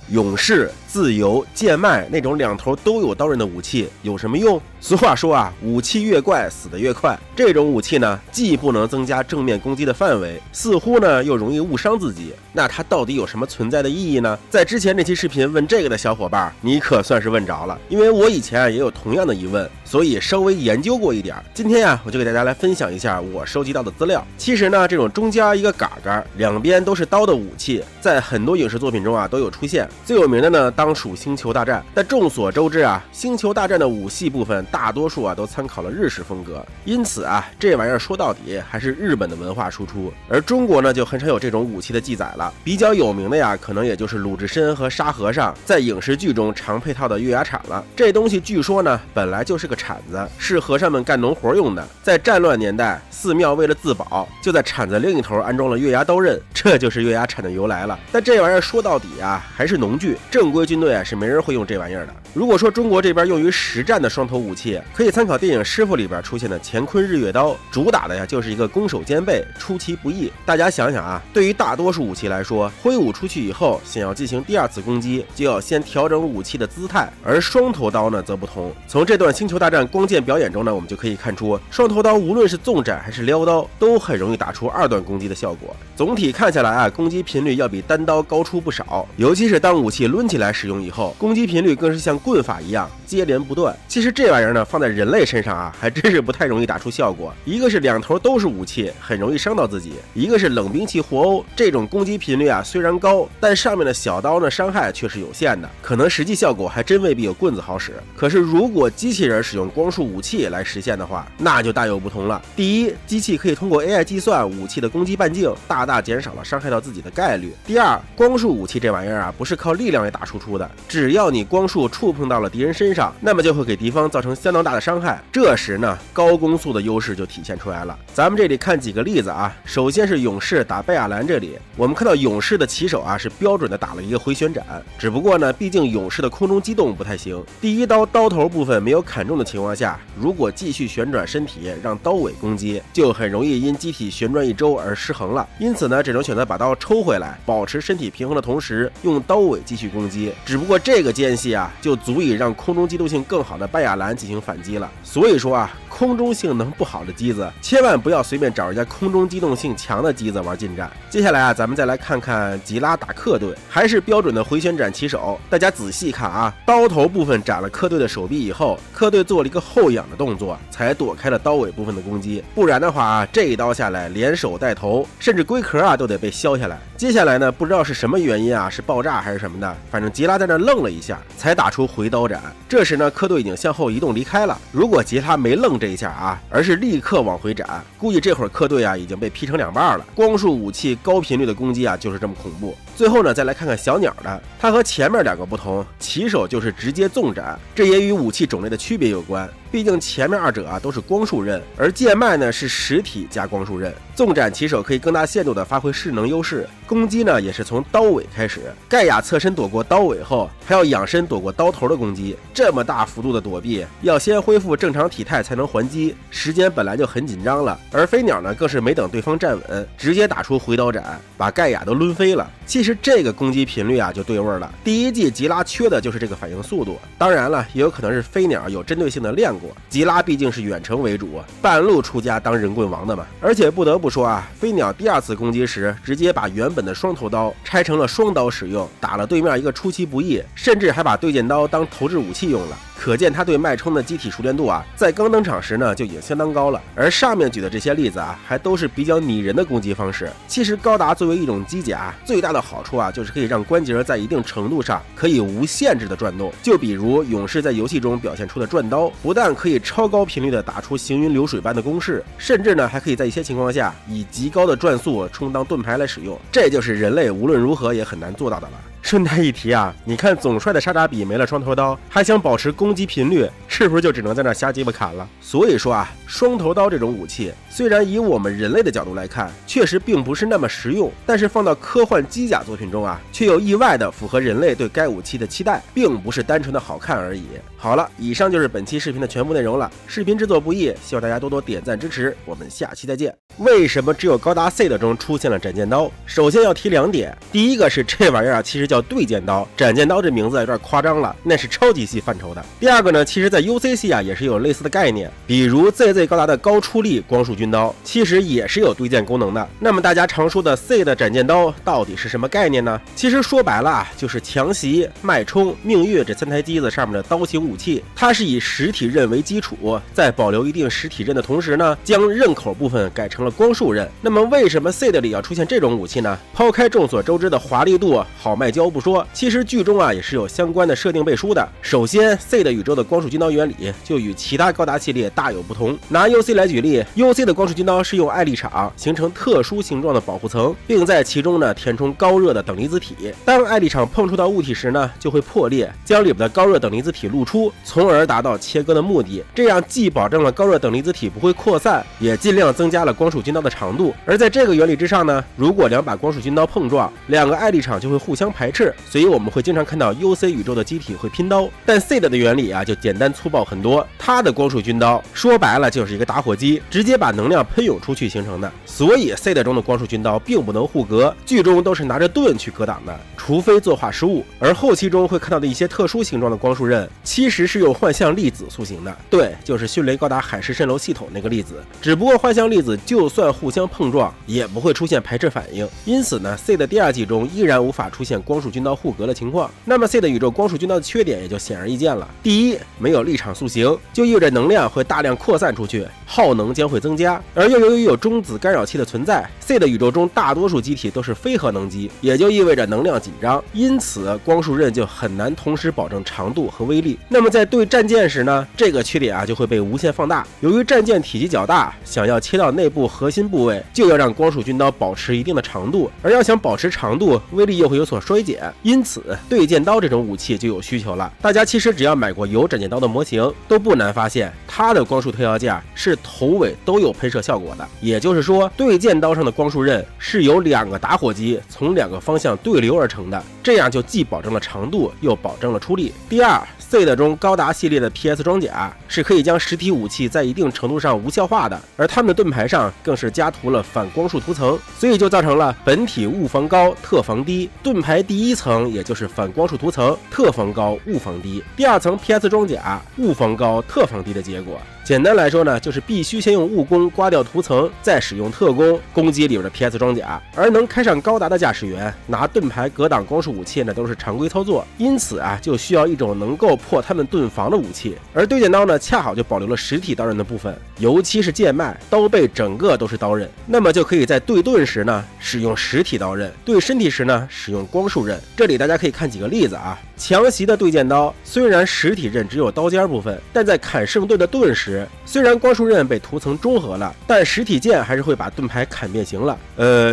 勇士、自由、剑迈那种两头都有刀刃的武器有什么用？俗话说啊，武器越怪死得越快。这种武器呢，既不能增加正面攻击的范围，似乎呢又容易误伤自己。那它到底有什么存在的意义呢？在之前那期视频问这个的小伙伴，你可算是问着了，因为我以前也有同样的疑问，所以稍微研究过一点。今天呀，我就给大家来分享一下我收集到的资料。其实呢，这种中间一个杆杆，两边都是刀的武器，在很多影视作品中啊都有出现。最有名的呢，当属星球大战。但众所周知啊，星球大战的武器部分大多数啊都参考了日式风格，因此啊，这玩意儿说到底还是日本的文化输出，而中国呢就很少有这种武器的记载了。比较有名的呀，可能也就是鲁智深和沙和尚在影视剧中常配套的月牙铲了。这东西据说呢，本来就是个铲子，是和尚们干农活用的。在战乱年代，寺庙为了自保，就在铲子另一头安装了月牙刀刃，这就是月牙铲的由来了。但这玩意儿说到底啊，还是农具，正规军队啊是没人会用这玩意儿的。如果说中国这边用于实战的双头武器，可以参考电影《师傅》里边出现的乾坤日月刀，主打的呀就是一个攻守兼备，出其不意。大家想想啊，对于大多数武器来说，挥舞出去以后，想要进行第二次攻击，就要先调整武器的姿态，而双头刀呢则不同。从这段星球大战光剑表演中呢，我们就可以看出，双头刀无论是纵斩还是撩刀，都很容易打出二段攻击的效果。总体看下来啊，攻击频率要比单刀高出不少，尤其是当武器抡起来使用以后，攻击频率更是像棍法一样接连不断。其实这玩意儿呢，放在人类身上啊，还真是不太容易打出效果。一个是两头都是武器，很容易伤到自己；一个是冷兵器互殴，这种攻击频率啊虽然高，但上面的小刀呢伤害却是有限的，可能实际效果还真未必有棍子好使。可是如果机器人使用光束武器来实现的话，那就大有不同了。第一，机器可以通过 AI 计算武器的攻击半径，大大减少了伤害到自己的概率。第二，光束武器这玩意儿啊，不是靠力量来打输出的，只要你光束触碰到了敌人身上，那么就会给敌方造成相当大的伤害。这时呢，高攻速的优势就体现出来了。咱们这里看几个例子啊，首先是勇士打贝亚兰，这里我们看到勇士的起手啊是标准的打了一个回旋斩，只不过呢，毕竟勇士的空中机动不太行，第一刀刀头部分没有砍中的情况下，如果继续旋转身体让刀尾攻击，就很容易因机体旋转一周而失衡了。因此呢，只能选择把刀抽回来，保持身体平衡的同时，用刀尾继续攻击。只不过这个间隙啊，就足以让空中机动性更好的贝亚兰进行反击了。所以说啊，空中性能不好的机子，千万不要随便找人家空中机动性强的机子玩近战。接下来啊，咱们再来看看吉拉打克队，还是标准的回旋斩起手。大家仔细看啊，刀头部分斩了克队的手臂以后，克队做了一个后仰的动作，才躲开了刀尾部分的攻击。不然的话啊，这一刀下来，连手带头，甚至龟壳啊都得被削下来。接下来呢，不知道是什么原因啊，是爆炸还是什么的，反正吉拉在那愣了一下，才打出回刀斩。这时呢，克队已经向后移动离开了。如果吉拉没愣这一下啊，而是立刻往回斩，估计这会儿克队啊已经被劈成两半了。光束武器高频率的攻击啊，就是这么恐怖。最后呢，再来看看小鸟的，它和前面两个不同，起手就是直接纵斩，这也与武器种类的区别有关。毕竟前面二者啊都是光束刃，而剑迈呢是实体加光束刃。纵斩起手可以更大限度的发挥势能优势，攻击呢也是从刀尾开始。盖亚侧身躲过刀尾后，还要仰身躲过刀头的攻击，这么大幅度的躲避，要先恢复正常体态才能还击，时间本来就很紧张了。而飞鸟呢更是没等对方站稳，直接打出回刀斩，把盖亚都抡飞了。其实这个攻击频率啊就对味了，第一季吉拉缺的就是这个反应速度。当然了，也有可能是飞鸟有针对性的练过，吉拉毕竟是远程为主，半路出家当人棍王的嘛。而且不得不说啊，飞鸟第二次攻击时，直接把原本的双头刀拆成了双刀使用，打了对面一个出其不意，甚至还把对剑刀当投掷武器用了。可见他对脉冲的机体熟练度啊，在刚登场时呢就已经相当高了。而上面举的这些例子啊，还都是比较拟人的攻击方式。其实高达作为一种机甲，最大的好处啊，就是可以让关节在一定程度上可以无限制的转动。就比如勇士在游戏中表现出的转刀，不但可以超高频率的打出行云流水般的攻势，甚至呢还可以在一些情况下以极高的转速充当盾牌来使用。这就是人类无论如何也很难做到的了。顺带一提啊，你看总帅的沙扎比没了双头刀，还想保持攻击频率，是不是就只能在那瞎鸡巴砍了？所以说啊，双头刀这种武器虽然以我们人类的角度来看确实并不是那么实用，但是放到科幻机甲作品中啊，却又意外的符合人类对该武器的期待，并不是单纯的好看而已。好了，以上就是本期视频的全部内容了。视频制作不易，希望大家多多点赞支持，我们下期再见。为什么只有高达 SEED 中出现了斩剑刀？首先要提2点，第一个是这玩意儿其实叫对剑刀，斩剑刀这名字有点夸张了，那是超级系范畴的。第二个呢，其实在 UC 系也是有类似的概念，比如 ZZ 高达的高出力光束军刀其实也是有对剑功能的。那么大家常说的 SEED 斩剑刀到底是什么概念呢？其实说白了就是强袭、脉冲、命运这3台机子上面的刀型武器，它是以实体刃为基础，在保留一定实体刃的同时呢，将刃口部分改成了光束刃。那么为什么 SEED 里要出现这种武器呢？抛开众所周知的华丽度、好卖胶不说，其实剧中也是有相关的设定背书的。首先 SEED 宇宙的光束军刀原理就与其他高达系列大有不同。拿 UC 来举例， UC 的光束军刀是用艾力场形成特殊形状的保护层，并在其中呢填充高热的等离子体。当艾力场碰触到物体时呢，就会破裂，将里边的高热等离子体露出，从而达到切割的目的。这样既保证了高热等离子体不会扩散，也尽量增加了光束军刀的长度。而在这个原理之上呢，如果2把光束军刀碰撞，2个艾力场就会互相排斥，所以我们会经常看到 UC 宇宙的机体会拼刀。但 SEED 的原理就简单粗暴很多，它的光束军刀说白了就是一个打火机，直接把能量喷涌出去形成的。所以 SEED 中的光束军刀并不能互格，剧中都是拿着盾去格挡的，除非作画失误。而后期中会看到的一些特殊形状的光束刃，其实是用幻象粒子塑形的，对，就是迅雷高达海市蜃楼系统那个粒子。只不过幻象粒子就算互相碰撞，也不会出现排斥反应，因此呢 SEED 第2季中依然无法出现光束军刀互格的情况。那么 SEED 宇宙光束军刀的缺点也就显而易见了。第一，没有立场塑形，就意味着能量会大量扩散出去，耗能将会增加。而又由于有中子干扰器的存在， SEED 宇宙中大多数机体都是非核能机，也就意味着能量紧张，因此光束刃就很难同时保证长度和威力。那么在对战舰时呢，这个缺点就会被无限放大。由于战舰体积较大，想要切到内部核心部位，就要让光束军刀保持一定的长度，而要想保持长度，威力又会有所衰减，因此对剑刀这种武器就有需求了。大家其实只要买过有斩剑刀的模型，都不难发现它的光束特效架是头尾都有喷射效果的，也就是说对剑刀上的光束刃是由2个打火机从2个方向对流而成的，这样就既保证了长度，又保证了出力。第二，SEED 中高达系列的 PS 装甲是可以将实体武器在一定程度上无效化的，而他们的盾牌上更是加涂了反光束涂层，所以就造成了本体物防高特防低，盾牌第1层也就是反光束涂层，特防高物防低，第2层 PS 装甲物防高特防低的结果。简单来说呢，就是必须先用物攻刮掉涂层，再使用特攻攻击里边的 PS 装甲。而能开上高达的驾驶员拿盾牌格挡光束武器呢，都是常规操作，因此就需要一种能够破他们盾防的武器。而对剑刀呢，恰好就保留了实体刀刃的部分，尤其是剑脉、刀背整个都是刀刃，那么就可以在对盾时呢使用实体刀刃，对身体时呢使用光束刃。这里大家可以看几个例子强袭的对剑刀虽然实体刃只有刀尖部分，但在砍圣盾的盾时，虽然光束刃被涂层中和了，但实体剑还是会把盾牌砍变形了。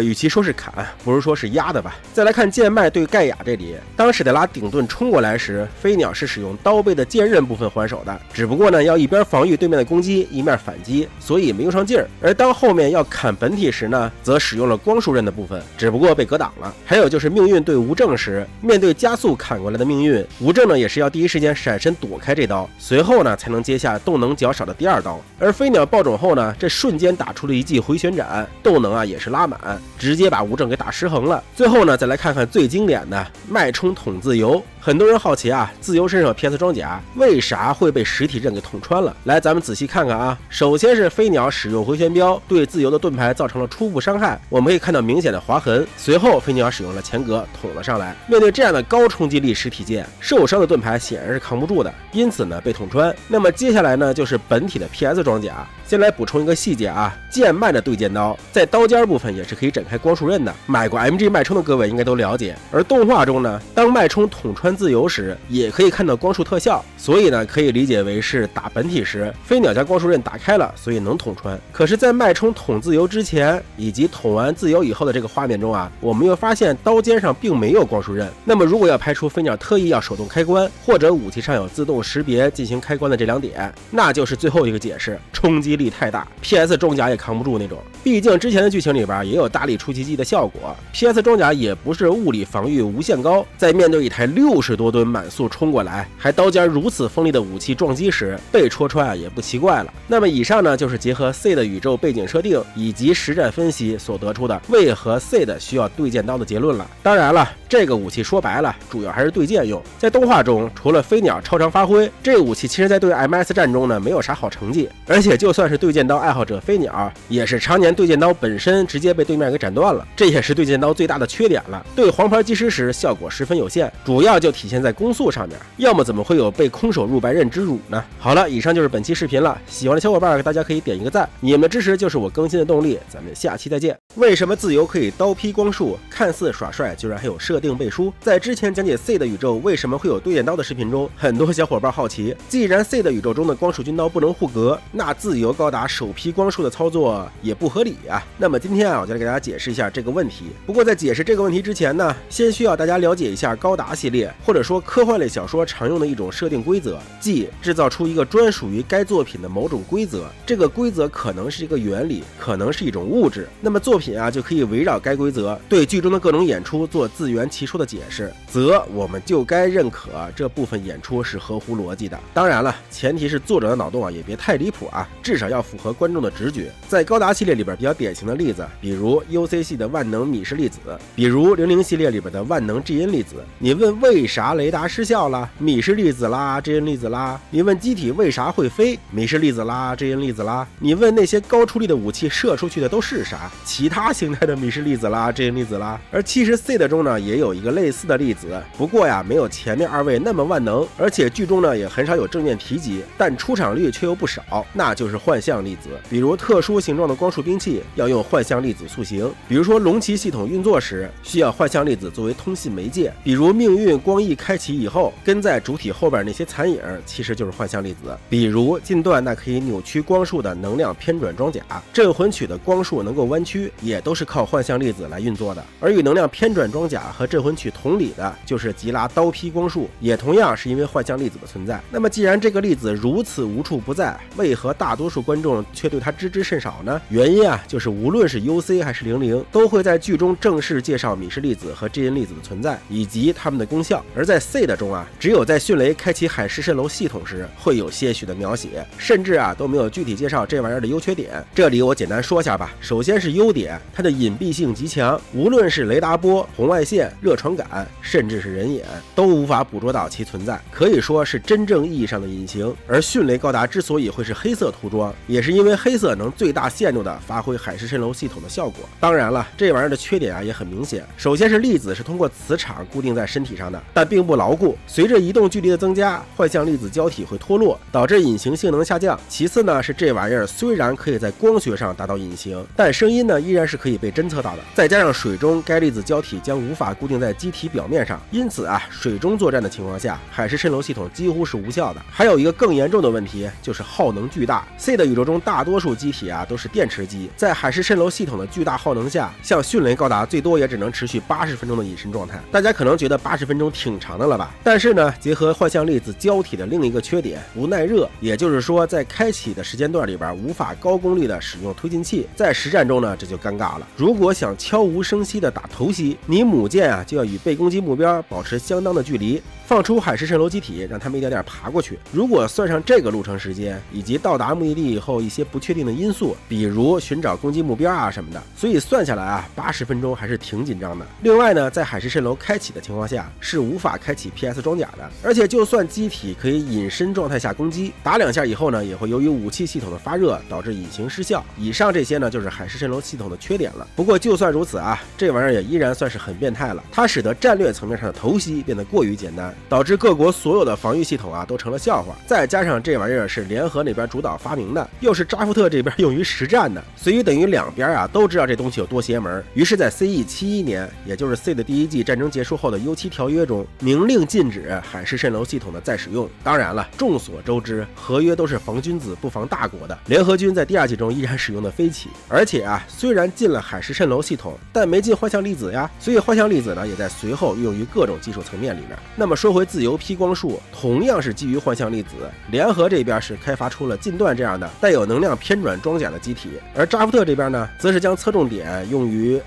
与其说是砍，不如说是压的吧。再来看剑脉对盖亚这里，当史黛拉顶盾冲过来时，飞鸟是使用刀背的剑刃部分还手的，只不过呢要一边防御对面的攻击，一面反击，所以没用上劲儿。而当后面要砍本体时呢，则使用了光束刃的部分，只不过被格挡了。还有就是命运对无证时，面对加速砍过来的命运，无证呢也是要第一时间闪身躲开这刀，随后呢才能接下动能较少的第2刀。而飞鸟爆种后呢，这瞬间打出了一记回旋斩，动能也是拉满，直接把无证给打失衡了。最后呢，再来看看最经典的脉冲捅自由。很多人好奇自由身上 PS 装甲为啥会被实体刃给捅穿了？来，咱们仔细看看首先是飞鸟使用回旋镖对自由的盾牌造成了初步伤害，我们可以看到明显的划痕。随后飞鸟使用了前格捅了上来。面对这样的高冲击力实体剑，受伤的盾牌显然是扛不住的，因此呢被捅穿。那么接下来呢就是本体的 PS 装甲，先来补充一个细节啊，剑脉的对剑刀在刀尖部分也是可以展开光束刃的，买过 MG 脉冲的各位应该都了解。而动画中呢，当脉冲捅穿自由时，也可以看到光束特效，所以呢可以理解为是打本体时飞鸟将光束刃打开了，所以能捅穿。可是，在脉冲捅自由之前以及捅完自由以后的这个画面中啊，我们又发现刀尖上并没有光束刃。那么如果要排除飞鸟特意要手动开关，或者武器上有自动识别进行开关的这两点，那就是最后一个解释，冲击力太大， PS 装甲也扛不住那种。毕竟之前的剧情里边也有大力出奇迹的效果， PS 装甲也不是物理防御无限高，在面对一台60多吨满速冲过来还刀尖如此锋利的武器撞击时，被戳穿也不奇怪了。那么以上呢就是结合 C 的宇宙背景设定以及实战分析所得出的为何 C 的需要对剑刀的结论了。当然了，这个武器说白了主要还是对剑用，在动画中除了飞鸟超常发挥，这个武器其实在对 MS 战中呢没有啥好成绩，而且就算是对剑刀爱好者飞鸟，也是常年对剑刀本身直接被对面给斩断了，这也是对剑刀最大的缺点了。对黄牌击师时效果十分有限，主要就体现在攻速上面，要么怎么会有被空手入白刃之辱呢？好了，以上就是本期视频了，喜欢的小伙伴大家可以点一个赞，你们的支持就是我更新的动力，咱们下期再见。为什么自由可以刀劈光束？看似耍帅，居然还有设定背书。在之前讲解 C 的宇宙为什么会有对剑刀的视频中，很多小伙伴好奇，既然 C 的宇宙中的光束军刀不能护格，那自由高达手劈光束的操作也不合理啊。那么今天我就来给大家解释一下这个问题。不过在解释这个问题之前呢，先需要大家了解一下高达系列或者说科幻类小说常用的一种设定规则，即制造出一个专属于该作品的某种规则。这个规则可能是一个原理，可能是一种物质，那么作品就可以围绕该规则对剧中的各种演出做自圆其说的解释，则我们就该认可这部分演出是合乎逻辑的。当然了，前提是作者的脑洞也别太离谱啊，至少要符合观众的直觉。在高达系列里边比较典型的例子，比如 UC 系的万能米氏粒子，比如00系列里边的万能 GN 粒子。你问为啥雷达失效了？米氏粒子啦 GN 粒子啦。你问机体为啥会飞？米氏粒子啦 GN 粒子啦。你问那些高出力的武器射出去的都是啥？其他形态的米氏粒子啦 GN 粒子啦。而其实 C 的中呢也有一个类似的粒子，不过没有前面二位那么万能，而且剧中呢也很少有正面提及，但出场率却又不少，那就是幻象粒子。比如特殊形状的光束兵器要用幻象粒子塑形，比如说龙骑系统运作时需要幻象粒子作为通信媒介，比如命运光翼开启以后跟在主体后边那些残影其实就是幻象粒子，比如近段那可以扭曲光束的能量偏转装甲，镇魂曲的光束能够弯曲也都是靠幻象粒子来运作的。而与能量偏转装甲和镇魂曲同理的就是吉拉刀劈光束，也同样是因为幻象粒子的存在。那么既然这个粒子如此无处不在，为何大多数观众却对它知之甚少呢？原因就是无论是 UC 还是00都会在剧中正式介绍米氏粒子和 GN 粒子的存在以及它们的功效，而在 C 的中只有在迅雷开启海市蜃楼系统时会有些许的描写，甚至都没有具体介绍这玩意儿的优缺点。这里我简单说下吧。首先是优点，它的隐蔽性极强，无论是雷达波、红外线、热传感，甚至是人眼都无法捕捉到其存在，可以说是真正意义上的隐形。而迅雷高达之所以会是黑色涂装，也是因为黑色能最大限度的发挥海市蜃楼系统的效果。当然了，这玩意儿的缺点也很明显。首先是粒子是通过磁场固定在身体上的，但并不牢固，随着移动距离的增加，幻象粒子胶体会脱落，导致隐形性能下降。其次呢是这玩意儿虽然可以在光学上达到隐形，但声音呢依然是可以被侦测到的。再加上水中该粒子胶体将无法固定在机体表面上，因此水中作战的情况下，海市蜃楼系统几乎是无效的。还有一个更严重的问题就是耗能巨大。C 的宇宙中大多数机体都是电池机，在海市蜃楼系统的巨大耗能下，像迅雷高达最多也只能持续80分钟的隐身状态。大家可能觉得80分钟挺长的了吧？但是呢，结合幻象粒子胶体的另一个缺点，不耐热，也就是说在开启的时间段里边无法高功率的使用推进器，在实战中呢这就尴尬了。如果想悄无声息的打头袭，你母舰就要与被攻击目标保持相当的距离，放出海市蜃楼机体，让他们一点点爬过去。如果算上这个路程时间以及到达目的地以后一些不确定的因素，比如寻找攻击目标啊什么的，所以算下来啊，80分钟还是挺紧张的。另外呢，在海市蜃楼开启的情况下，是无法开启 PS 装甲的，而且就算机体可以隐身状态下攻击，打2下以后呢，也会由于武器系统的发热导致隐形失效。以上这些呢，就是海市蜃楼系统的缺点了。不过就算如此啊，这玩意儿也依然算是很变态了，它使得战略层面上的投袭变得过于简单，导致各国所有的防御系统啊都成了笑话。再加上这玩意儿是联合那边主导发明的，又是扎夫特这边用于实战的，所以等于两边啊都知道这东西有多邪门。于是，在 CE71年，也就是 C 的第1季战争结束后的 U7 条约中，明令禁止海市蜃楼系统的再使用。当然了，众所周知，合约都是防君子不防大国的。联合军在第2季中依然使用的飞起，而且啊，虽然进了海市蜃楼系统，但没进幻象粒子呀，所以幻象粒子呢也在随后运用于各种技术层面里面。那么说回自由 P 光束，同样是基于幻象粒子，联合这边是开发出了近段这样的带有能量偏转装甲的机体，而扎夫特这边呢，则是将侧重点用于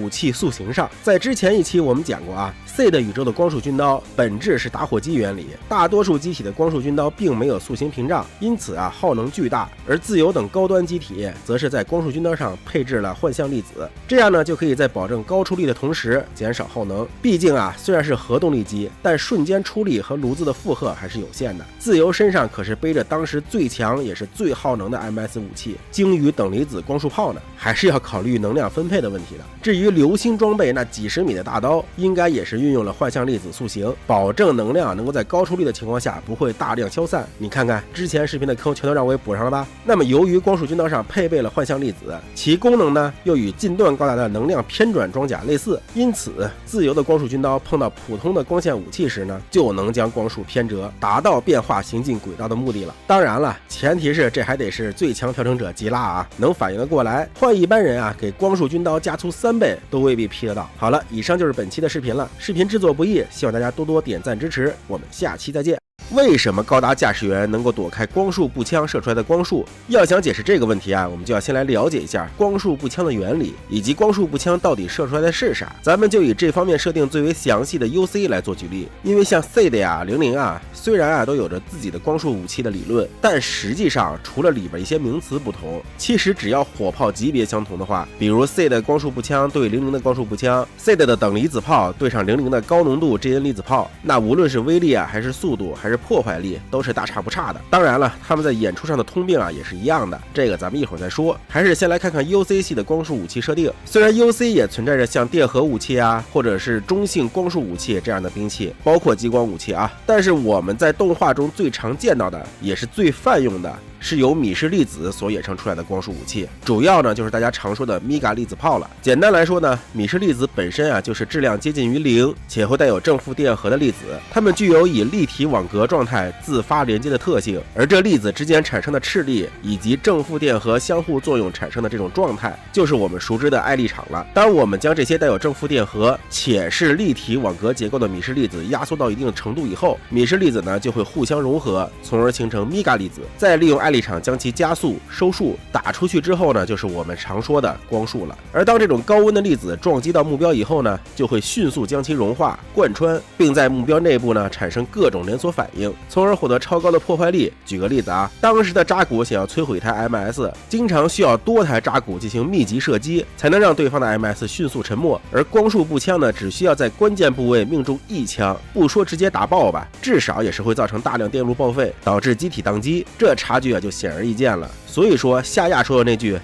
武器塑形上。在之前一期我们讲过啊，C 的宇宙的光束军刀本质是打火机原理，大多数机体的光束军刀并没有塑形屏障，因此啊耗能巨大。而自由等高端机体则是在光束军刀上配置了幻象粒子，这样呢就可以在保证高出力的同时减少耗能。毕竟啊，虽然是核动力机，但瞬间出力和炉子的负荷还是有限的。自由身上可是背着当时最强也是最耗能的 MS 武器鲸鱼等离子光束炮呢，还是要考虑能量分配的问题的。至于流星装备那几十米的大刀，应该也是运用了幻象粒子塑形，保证能量能够在高出力的情况下不会大量消散。你看看之前视频的坑全都让我给补上了吧？那么由于光束军刀上配备了幻象粒子，其功能呢又与近段高达的能量偏转装甲类似，因此自由的光束军刀碰到普通的光线武器时呢，就能将光束偏折，达到变化行进轨道的目的了。当然了，前提是这还得是最强调整者吉拉啊，能反应得过来。换一般人啊，给光束军刀加粗3倍都未必劈得到。好了，以上就是本期的视频了。视频制作不易，希望大家多多点赞支持，我们下期再见。为什么高达驾驶员能够躲开光束步枪射出来的光束？要想解释这个问题啊，我们就要先来了解一下光束步枪的原理，以及光束步枪到底射出来的是啥。咱们就以这方面设定最为详细的 UC 来做举例，因为像 C 的呀、00啊，虽然啊都有着自己的光束武器的理论，但实际上除了里边一些名词不同，其实只要火炮级别相同的话，比如 C 的光束步枪对00的光束步枪， C 的等离子炮对上00的高浓度 GN 离子炮，那无论是威力啊，还是速度，还是破坏力，都是大差不差的。当然了，他们在演出上的通病啊也是一样的，这个咱们一会儿再说。还是先来看看 UC 系的光束武器设定。虽然 UC 也存在着像电荷武器啊，或者是中性光束武器这样的兵器，包括激光武器啊，但是我们在动画中最常见到的，也是最泛用的，是由米氏粒子所衍生出来的光束武器，主要呢就是大家常说的米伽粒子炮了。简单来说呢，米氏粒子本身啊就是质量接近于0，且会带有正负电荷的粒子，它们具有以立体网格状态自发连接的特性，而这粒子之间产生的斥力以及正负电荷相互作用产生的这种状态，就是我们熟知的艾力场了。当我们将这些带有正负电荷且是立体网格结构的米氏粒子压缩到一定程度以后，米氏粒子呢就会互相融合，从而形成米伽粒子，再利用艾力场将其加速收束，打出去之后呢，就是我们常说的光束了。而当这种高温的粒子撞击到目标以后呢，就会迅速将其融化贯穿，并在目标内部呢产生各种连锁反应，从而获得超高的破坏力。举个例子啊，当时的扎古想要摧毁一台 MS， 经常需要多台扎古进行密集射击，才能让对方的 MS 迅速沉没。而光束步枪呢，只需要在关键部位命中1枪，不说直接打爆吧，至少也是会造成大量电路报废，导致机体宕机。这差距啊就显而易见了。所以说夏亚说的那句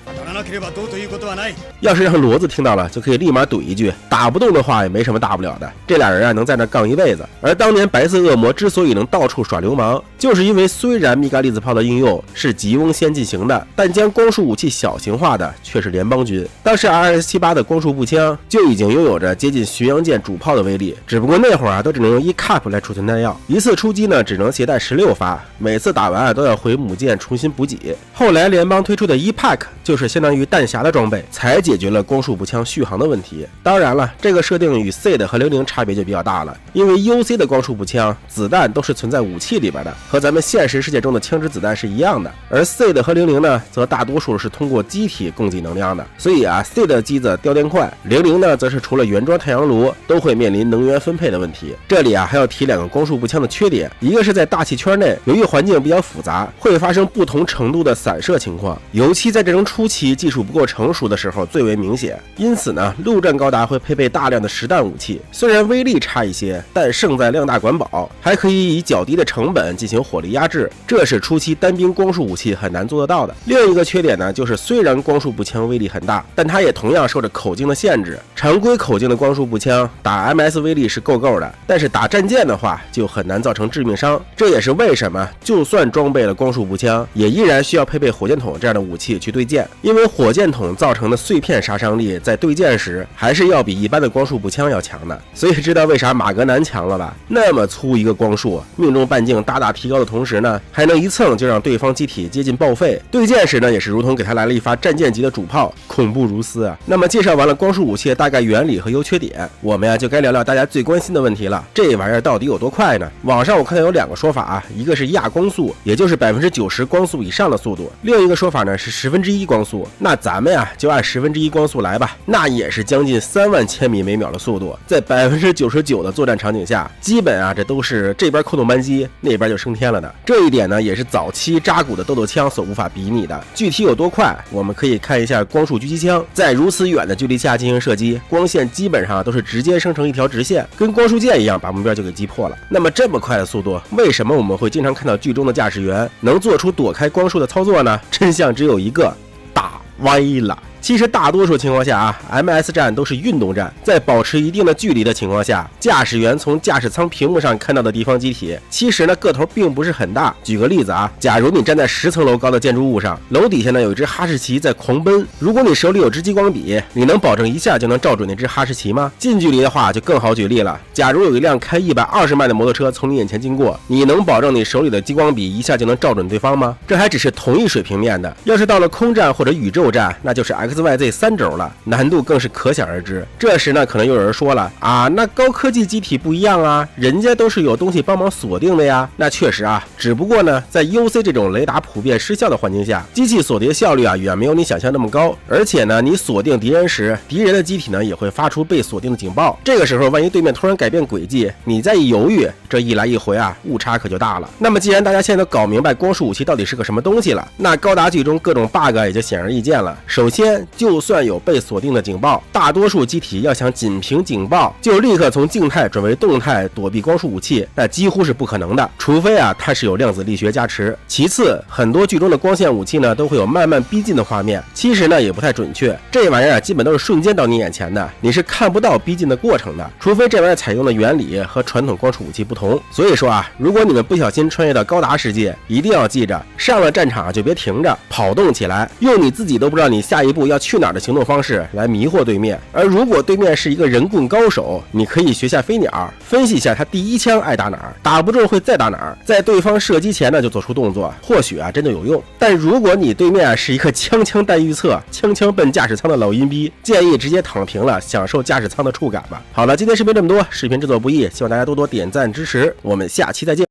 要是让骡子听到了，就可以立马怼一句，打不动的话也没什么大不了的。这俩人啊能在那杠一辈子。而当年白色恶魔之所以能到处耍流氓，就是因为虽然米伽粒子炮的应用是吉翁先进行的，但将光束武器小型化的却是联邦军。当时 RS78 的光束步枪就已经拥有着接近巡洋舰主炮的威力，只不过那会儿啊都只能用1 cap 来储存弹药，一次出击呢只能携带16发，每次打完啊都要回母舰重新补给。后来联邦推出的1 pack 就是相当于弹匣的装备，才解决了光束步枪续航的问题。当然了，这个设定与 C 的和00差别就比较大了，因为 UC 的光束步枪子弹都是存在武器里边的，和咱们现实世界中的枪支子弹是一样的，而 C 的和00呢则大多数是通过机体供给能量的。所以啊 C 的机子掉电快，00呢则是除了原装太阳炉都会面临能源分配的问题。这里啊还要提2个光束步枪的缺点，一个是在大气圈内，由于环境比较复杂，会发生不同程度的散射情况，尤其在这种初期技术不够成熟的时候最为明显。因此呢，陆战高达会配备大量的实弹武器，虽然威力差一些，但胜在量大管饱，还可以以较低的成本进行火力压制，这是初期单兵光束武器很难做得到的。另一个缺点呢，就是虽然光束步枪威力很大，但它也同样受着口径的限制。常规口径的光束步枪打 MS 威力是够的，但是打战舰的话就很难造成致命伤。这也是为什么就算装备了光束步枪，也依然需要配备火箭筒这样的武器去对舰，因为火箭筒造成的碎片杀伤力在对舰时还是要比一般的光束步枪要强的。所以知道为啥马格南强了吧？那么粗一个光束，命中半径大大提高的同时呢，还能一蹭就让对方机体接近报废。对舰时呢，也是如同给他来了一发战舰级的主炮，恐怖如斯啊！那么介绍完了光束武器的大概原理和优缺点，我们就该聊聊大家最关心的问题了，这玩意儿到底有多快呢？网上我看到有2个说法一个是亚光速，也就是90%光速以上的速度，另一个说法呢是1/10光速。那咱们就按1/10光速来吧，那也是将近3万千米每秒的速度，在99%的作战场景下，基本这都是这边扣动扳机，那边就升天了的。这一点呢，也是早期扎古的豆豆枪所无法比拟的。具体有多快，我们可以看一下光束狙击枪，在如此远的距离下进行射击，光线基本上都是直接生成一条直线，跟光束箭一样把目标就给击破了。那么这么快的速度，为什么我们会经常看到剧中的驾驶员能做出躲开光束的操作呢？真相只有一个，打歪了。其实大多数情况下MS 战都是运动战，在保持一定的距离的情况下，驾驶员从驾驶舱屏幕上看到的敌方机体，其实呢个头并不是很大。举个例子假如你站在10层楼高的建筑物上，楼底下呢有一只哈士奇在狂奔，如果你手里有支激光笔，你能保证一下就能照准那只哈士奇吗？近距离的话就更好举例了，假如有一辆开120迈的摩托车从你眼前经过，你能保证你手里的激光笔一下就能照准对方吗？这还只是同一水平面的，要是到了空战或者宇宙战，那就是 XYZ 3轴了，难度更是可想而知。这时呢，可能有人说了那高科技机体不一样人家都是有东西帮忙锁定的呀。那确实只不过呢，在 UC 这种雷达普遍失效的环境下，机器锁定效率远没有你想象那么高。而且呢，你锁定敌人时，敌人的机体呢也会发出被锁定的警报。这个时候，万一对面突然改变轨迹，你再一犹豫，这一来一回误差可就大了。那么既然大家现在都搞明白光束武器到底是个什么东西了，那高达剧中各种 bug 也就显而易见了。首先，就算有被锁定的警报，大多数机体要想仅凭警报就立刻从静态转为动态躲避光束武器，那几乎是不可能的，除非它是有量子力学加持。其次，很多剧中的光线武器呢都会有慢慢逼近的画面，其实呢也不太准确，这玩意儿基本都是瞬间到你眼前的，你是看不到逼近的过程的，除非这玩意儿采用的原理和传统光束武器不同。所以说如果你们不小心穿越到高达世界，一定要记着，上了战场就别停着，跑动起来，用你自己都不知道你下一步要去哪儿的行动方式来迷惑对面。而如果对面是一个人棍高手，你可以学下飞鸟，分析一下他第一枪爱打哪儿，打不中会再打哪儿，在对方射击前呢就做出动作，或许真的有用。但如果你对面是一个枪枪待预测，枪枪奔驾驶舱的老阴逼，建议直接躺平了，享受驾驶舱的触感吧。好了，今天视频这么多，视频制作不易，希望大家多多点赞支持，我们下期再见。